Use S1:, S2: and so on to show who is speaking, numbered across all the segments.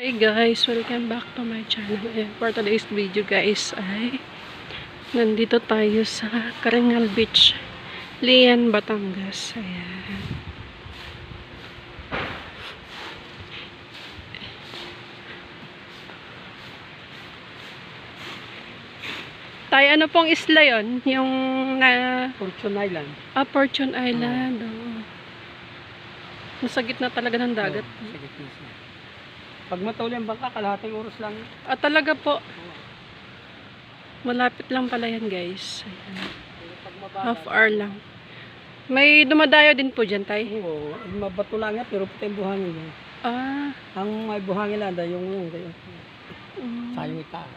S1: Hey guys, welcome back to my channel. And for today's video guys ay nandito tayo sa Caringal Beach, Lian, Batangas. Ayan. Tayo, ano pong isla yun? Yung na...
S2: Fortune Island.
S1: Fortune Island. Oh. Nasa gitna talaga ng dagat.
S2: Oh, sa gitna siya. Pag matuli ang bangka, kalahating oras lang.
S1: Talaga po. Malapit lang pala yan guys. Ayan. Half hour lang. May dumadayo din po dyan, tay?
S2: Oo, mabato lang yan, pero puti yung buhangin niya. Ang may buhangin lang, yung sayong itaas.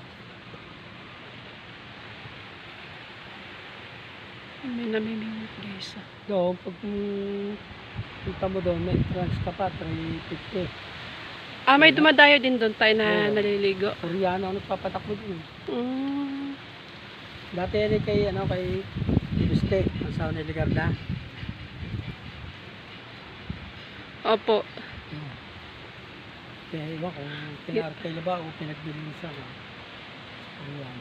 S1: May namimingit guys.
S2: Doon, pag punta mo doon, may entrance ka pa, 350.
S1: May dumadayo din doon tayo na naliligo.
S2: Koreano ang nagpapatakbo doon. Dati yan kay Biste, ang sawa ni Ligarda.
S1: Opo.
S2: Kaya iba kung pinartay na ba o pinagbilisan. Ayan.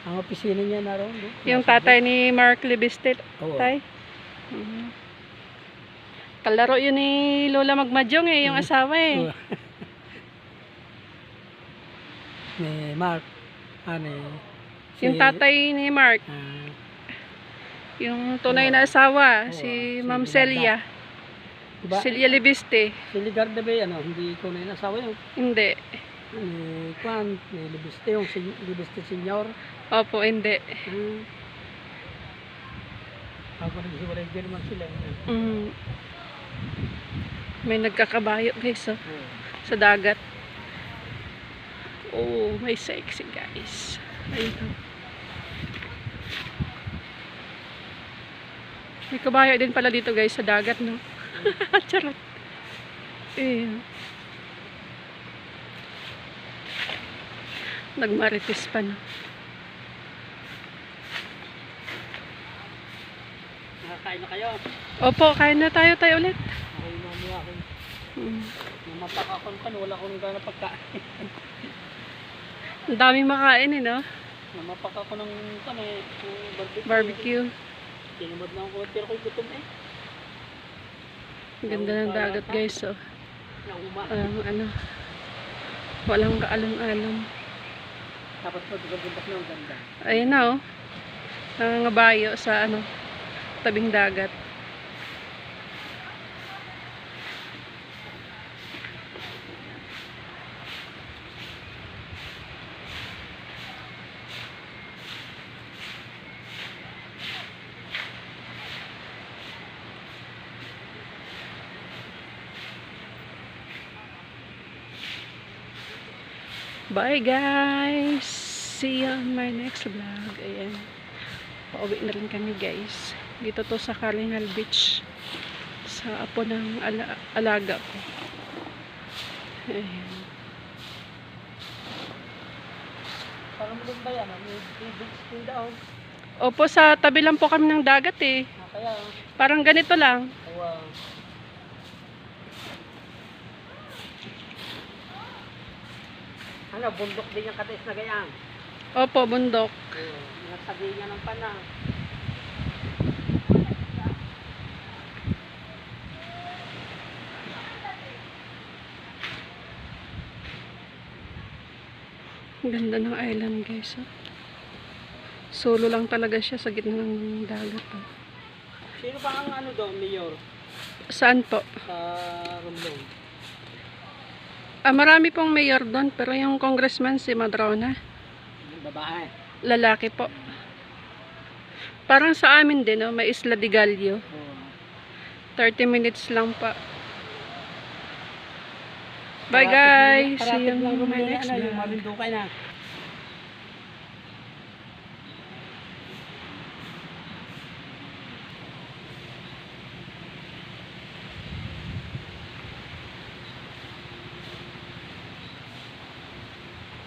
S2: Ang opisina niya naroon.
S1: Yung tatay ni Mark Libistet, tay? Kalaro yun ni Lola Magmadyong yung asawa eh.
S2: Ni Mark.
S1: Yung tatay ni Mark. Yung tunay na asawa, si Ma'am Celia.
S2: Diba?
S1: Celia Libiste.
S2: Si Ligarda ba hindi tunay na asawa yun.
S1: Hindi.
S2: Ni Libiste, yung Libiste Senior.
S1: Opo, hindi.
S2: Ako naghiwalay din naman sila.
S1: May nagkakabayo guys sa dagat. Oh, may sexy guys. Ayun. May kabayo din pala dito guys sa dagat, no? Charot. Nagmarites pa, no?
S2: Nakakain na kayo?
S1: Opo, kain na tayo ulit.
S2: Okay, mamaya ako. Namapakakon ka, wala akong gana pagkain.
S1: Ang daming makain eh, no?
S2: Namapakakon ng
S1: Barbecue.
S2: Tinumad na ako, pero ko'y gutom eh.
S1: Ganda ng dagat guys, walang kaalon-alon.
S2: Tapos po, bumpak na ang ganda.
S1: Ayun na nangangabayo sa tabing dagat. Bye guys! See you on my next vlog. Ayan. Pauwi na rin kami guys. Dito to sa Caringal Beach. Sa apo ng alaga ko. Ayan.
S2: Parang doon ba yan? May beach din daw.
S1: Opo, sa tabi lang po kami ng dagat eh.
S2: Kaya,
S1: Parang ganito lang.
S2: wow. Bundok din yung katais na gayang.
S1: Opo, bundok.
S2: Natagay niya ng panang.
S1: Ganda ng island guys. Solo lang talaga siya sa gitna ng dagat.
S2: Sino ba ang doon, Mayor?
S1: Saan po?
S2: Sa Romblon.
S1: Marami pong mayor doon, pero yung congressman si Madrona.
S2: Babae.
S1: Lalaki po. Parang sa amin din, may Isla de Gallo. 30 minutes lang pa. Bye guys! See you on my next vlog.
S2: Yung Marinduque na.